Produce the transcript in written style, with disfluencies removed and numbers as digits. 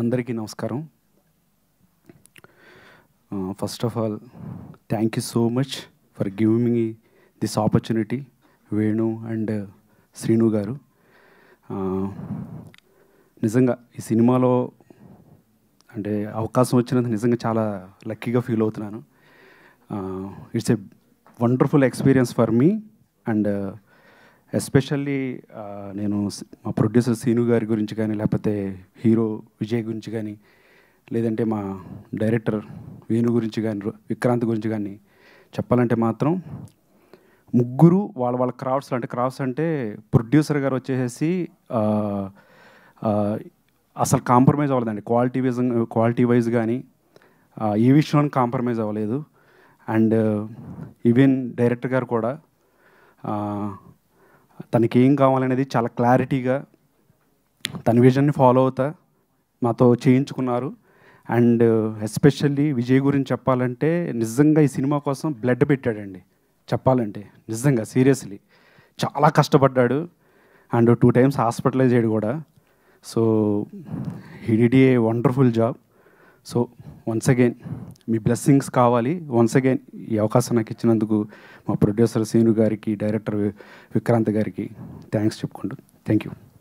అందరికీ నమస్కారం. First of all thank you so much for giving me this opportunity, Venu and Srinu గారు. నిజంగా ఈ సినిమాలో అంటే అవకాశం వచ్చినందుకు నిజంగా చాలా లక్కీగా ఫీల్ అవుతున్నాను. It's a wonderful experience for me and especially నేను మా ప్రొడ్యూసర్ సీను గారి గురించి కానీ, లేకపోతే హీరో విజయ్ గురించి కానీ, లేదంటే మా డైరెక్టర్ వేణు గురించి కానీ, విక్రాంత్ గురించి కానీ చెప్పాలంటే మాత్రం ముగ్గురు వాళ్ళ క్రాఫ్ట్స్ అంటే ప్రొడ్యూసర్ గారు వచ్చేసి అసలు కాంప్రమైజ్ అవ్వలేదండి. క్వాలిటీ వైజ్ కానీ ఏ విషయంలో కాంప్రమైజ్ అవ్వలేదు. అండ్ ఈవెన్ డైరెక్టర్ గారు కూడా తనకి ఏం కావాలనేది చాలా క్లారిటీగా తన విజన్ని ఫాలో అవుతా మాతో చేయించుకున్నారు. అండ్ ఎస్పెషల్లీ విజయ్ గురించి చెప్పాలంటే నిజంగా ఈ సినిమా కోసం బ్లడ్ పెట్టాడండి. చెప్పాలంటే నిజంగా సీరియస్లీ చాలా కష్టపడ్డాడు. అండ్ 2 times హాస్పిటలైజ్ అయ్యాడు కూడా. So he did a wonderful job. So once again me blessings కావాలి. వన్స్ అగైన్ ఈ అవకాశం నాకు ఇచ్చినందుకు మా ప్రొడ్యూసర్ సీను గారికి, డైరెక్టర్ విక్రాంత్ గారికి థ్యాంక్స్ చెప్పుకుంటూ థ్యాంక్ యూ.